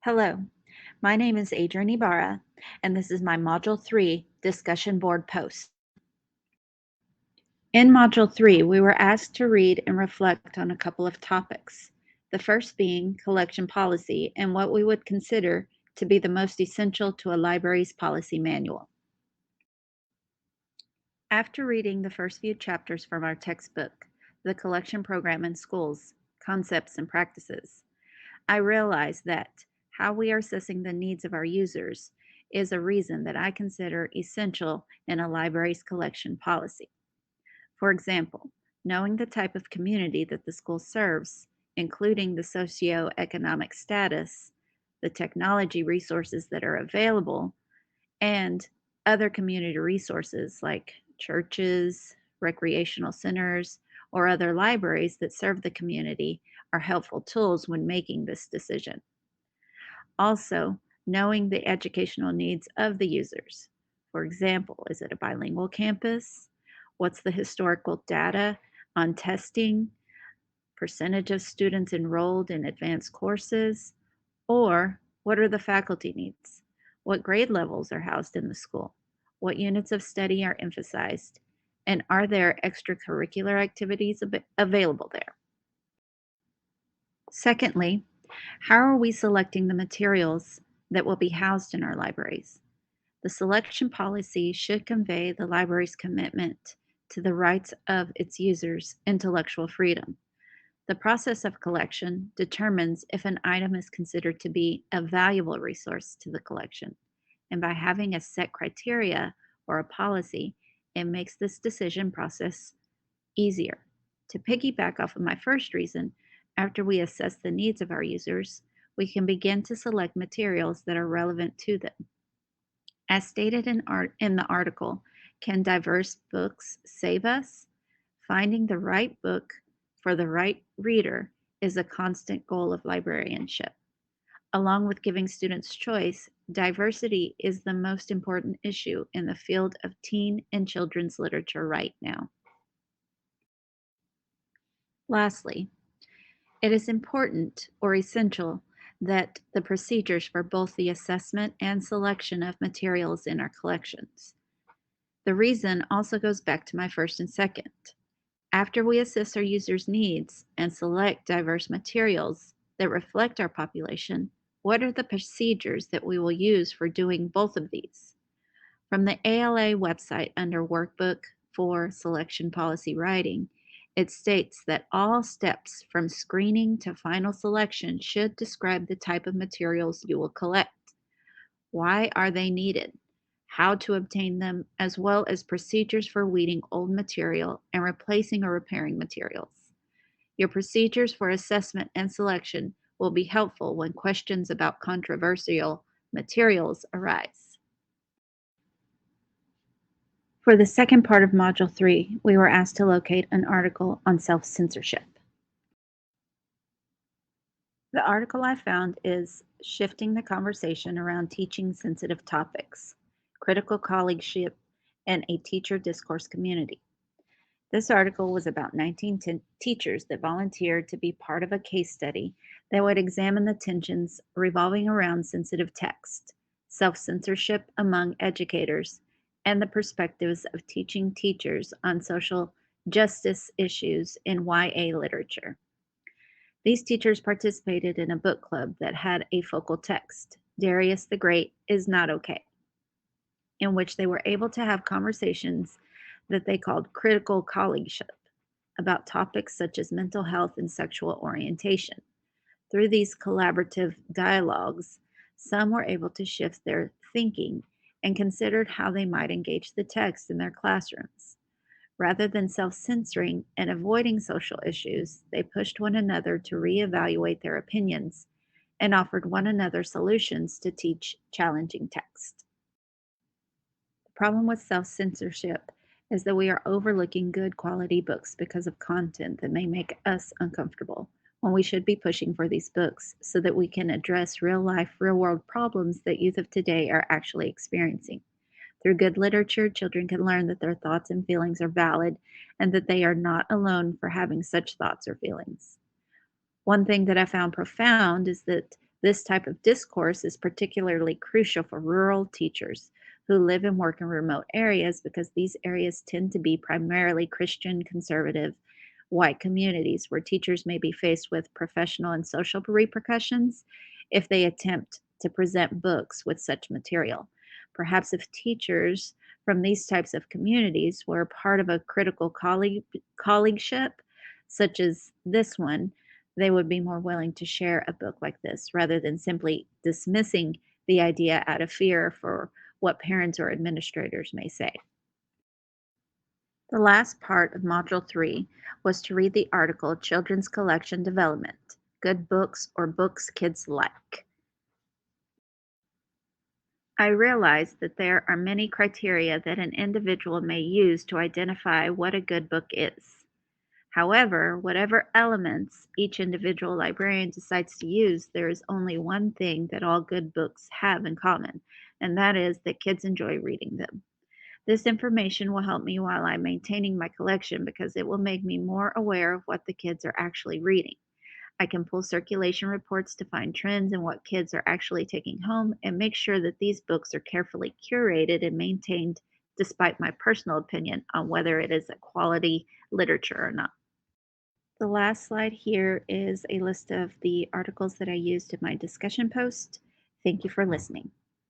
Hello, my name is Adrienne Ibarra, and this is my Module 3 discussion board post. In Module 3, we were asked to read and reflect on a couple of topics, the first being collection policy and what we would consider to be the most essential to a library's policy manual. After reading the first few chapters from our textbook, The Collection Program in Schools, Concepts and Practices, I realized that how we are assessing the needs of our users is a reason that I consider essential in a library's collection policy. For example, knowing the type of community that the school serves, including the socioeconomic status, the technology resources that are available, and other community resources like churches, recreational centers, or other libraries that serve the community are helpful tools when making this decision. Also, knowing the educational needs of the users. For example, is it a bilingual campus? What's the historical data on testing, percentage of students enrolled in advanced courses? Or what are the faculty needs? What grade levels are housed in the school? What units of study are emphasized? And are there extracurricular activities available there? Secondly, how are we selecting the materials that will be housed in our libraries? The selection policy should convey the library's commitment to the rights of its users' intellectual freedom. The process of collection determines if an item is considered to be a valuable resource to the collection. And by having a set criteria or a policy, it makes this decision process easier. To piggyback off of my first reason, after we assess the needs of our users, we can begin to select materials that are relevant to them. As stated in the article, Can Diverse Books Save Us? Finding the right book for the right reader is a constant goal of librarianship. Along with giving students choice, diversity is the most important issue in the field of teen and children's literature right now. Lastly, it is important or essential that the procedures for both the assessment and selection of materials in our collections. The reason also goes back to my first and second. After we assess our users' needs and select diverse materials that reflect our population, what are the procedures that we will use for doing both of these? From the ALA website under Workbook for Selection Policy Writing, it states that all steps from screening to final selection should describe the type of materials you will collect. Why are they needed? How to obtain them, as well as procedures for weeding old material and replacing or repairing materials. Your procedures for assessment and selection will be helpful when questions about controversial materials arise. For the second part of Module 3, we were asked to locate an article on self-censorship. The article I found is Shifting the Conversation Around Teaching Sensitive Topics, Critical Colleagueship, and a Teacher Discourse Community. This article was about 19 teachers that volunteered to be part of a case study that would examine the tensions revolving around sensitive text, self-censorship among educators, and the perspectives of teaching teachers on social justice issues in YA literature. These teachers participated in a book club that had a focal text, Darius the Great is Not Okay, in which they were able to have conversations that they called critical colleagueship about topics such as mental health and sexual orientation. Through these collaborative dialogues, some were able to shift their thinking and considered how they might engage the text in their classrooms. Rather than self censoring and avoiding social issues, they pushed one another to reevaluate their opinions and offered one another solutions to teach challenging text. The problem with self censorship is that we are overlooking good quality books because of content that may make us uncomfortable, when we should be pushing for these books so that we can address real life, real world problems that youth of today are actually experiencing. Through good literature, children can learn that their thoughts and feelings are valid and that they are not alone for having such thoughts or feelings. One thing that I found profound is that This type of discourse is particularly crucial for rural teachers who live and work in remote areas because these areas tend to be primarily Christian conservative white communities where teachers may be faced with professional and social repercussions if they attempt to present books with such material. Perhaps if teachers from these types of communities were part of a critical colleagueship, such as this one, they would be more willing to share a book like this rather than simply dismissing the idea out of fear for what parents or administrators may say. The last part of Module 3 was to read the article Children's Collection Development: Good Books or Books Kids Like. I realize that there are many criteria that an individual may use to identify what a good book is. However, whatever elements each individual librarian decides to use, there is only one thing that all good books have in common, and that is that kids enjoy reading them. This information will help me while I'm maintaining my collection because it will make me more aware of what the kids are actually reading. I can pull circulation reports to find trends in what kids are actually taking home and make sure that these books are carefully curated and maintained despite my personal opinion on whether it is a quality literature or not. The last slide here is a list of the articles that I used in my discussion post. Thank you for listening.